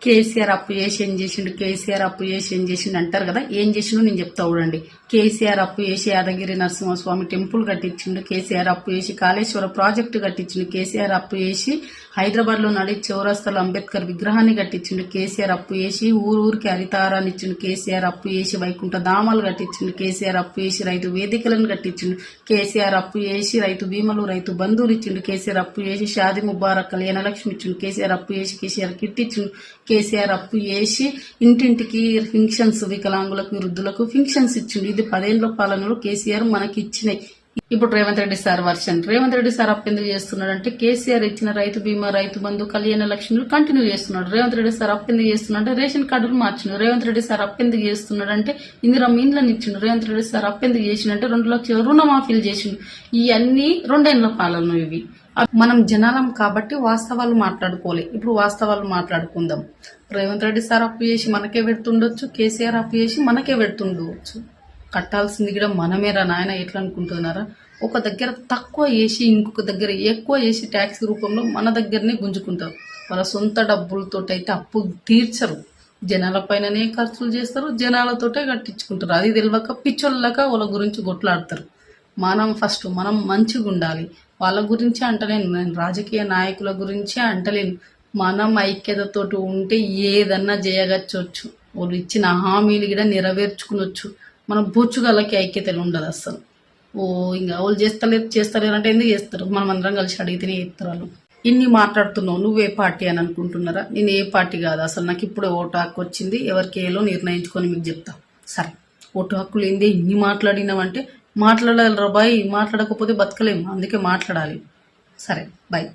కేసీఆర్ అప్పు చేసి ఏం చేసిండు, కేసీఆర్ అప్పు చేసి ఏం చేసిండు అంటారు కదా. ఏం చేసిండు నేను చెప్తా చూడండి. కేసీఆర్ అప్పు చేసి యాదగిరి నరసింహస్వామి టెంపుల్ కట్టించిండు, కేసీఆర్ అప్పు చేసి కాళేశ్వర ప్రాజెక్టు కట్టించిండు, కేసీఆర్ అప్పు చేసి హైదరాబాద్ లో నడి చౌరస్తాలో అంబేద్కర్ విగ్రహాన్ని కట్టించిండు, కేసీఆర్ అప్పు చేసి ఊరికి హరితారాన్ని ఇచ్చిండు, కేసీఆర్ అప్పు చేసి వైకుంఠ ధామాలు కట్టించిండు, కేసీఆర్ అప్పు చేసి రైతు వేదికలను కట్టించిండు, కేసీఆర్ అప్పు చేసి రైతు బీమాలు రైతు బంధువులు ఇచ్చిండు, కేసీఆర్ అప్పు చేసి షాది ముబారక్ కళ్యాణ లక్ష్మి ఇచ్చిండు, కేసీఆర్ అప్పు చేసి కేసీఆర్ కిట్ ఇచ్చిండు, కేసీఆర్ అప్పు చేసి ఇంటింటికి ఫింక్షన్స్ వికలాంగులకు వృద్ధులకు ఫింక్షన్స్ ఇచ్చిండు. ఇది 10 ఏళ్ల పాలనలో కేసీఆర్ మనకి ఇచ్చినాయి. ఇప్పుడు Revanth Reddy sir version. Revanth Reddy sir అప్పు ఎందుకు చేస్తున్నాడు అంటే కేసీఆర్ ఇచ్చిన రైతు బీమా రైతు బంధు కళ్యాణ లక్ష్మిలు కంటిన్యూ చేస్తున్నాడు. రేవంత్ రెడ్డి సార్ అప్పు ఎందుకు చేస్తున్నాడు అంటే రేషన్ కార్డులు మార్చిండు. రేవంత్ రెడ్డి సార్ అప్పు ఎందుకు చేస్తున్నాడు అంటే ఇందిరమ్మ ఇండ్లను ఇచ్చిండు. రేవంత్ రెడ్డి సార్ అప్పు ఎందుకు చేసిండు 2 లక్షల రుణమాఫీలు చేసిండు. ఇవన్నీ 2 ఏళ్ల పాలన ఇవి. మనం జనాలం కాబట్టి వాస్తవాలు మాట్లాడుకోలే. ఇప్పుడు వాస్తవాలు మాట్లాడుకుందాం. రేవంత్ రెడ్డి సార్ అప్పు చేసి మనకే పెడుతుండొచ్చు, కేసీఆర్ అప్పు చేసి మనకే పెడుతుండవచ్చు. కట్టాల్సింది కూడా మనమేరా నాయన ఎట్లా అనుకుంటున్నారా? ఒక దగ్గర తక్కువ చేసి ఇంకొక దగ్గర ఎక్కువ చేసి ట్యాక్స్ రూపంలో మన దగ్గరనే గుంజుకుంటారు. వాళ్ళ సొంత డబ్బులతోటైతే అప్పు తీర్చరు. జనాల పైననే ఖర్చులు చేస్తారు, జనాలతోటే కట్టించుకుంటారు. అది తెలియక పిచ్చోళ్ళక వాళ్ళ గురించి కొట్లాడతారు. మనం మంచిగా ఉండాలి. వాళ్ళ గురించి అంటలేను, నేను రాజకీయ నాయకుల గురించి అంటలేను. మనం ఐక్యతతోటి ఉంటే ఏదన్నా చేయగచ్చవచ్చు. వాళ్ళు ఇచ్చిన హామీలు కూడా నెరవేర్చుకునొచ్చు. మన బొచ్చుగాళ్ళకి ఐక్యతలు ఉండదు అసలు. ఇంకా వాళ్ళు చేస్తలేరు అంటే ఎందుకు చేస్తారు? మనం అందరం కలిసి అడిగితేనే చేస్తారు వాళ్ళు. ఇన్ని మాట్లాడుతున్నావు, నువ్వే పార్టీ అని అనుకుంటున్నారా? నేను ఏ పార్టీ కాదు అసలు. నాకు ఇప్పుడే ఓటు హక్కు వచ్చింది. ఎవరికి ఏలో నిర్ణయించుకొని మీకు చెప్తా. సరే, ఓటు హక్కులు ఏంది ఇన్ని మాట్లాడినావంటే మాట్లాడాలి రా బాయ్. మాట్లాడకపోతే బతకలేము, అందుకే మాట్లాడాలి. సరే, బాయ్.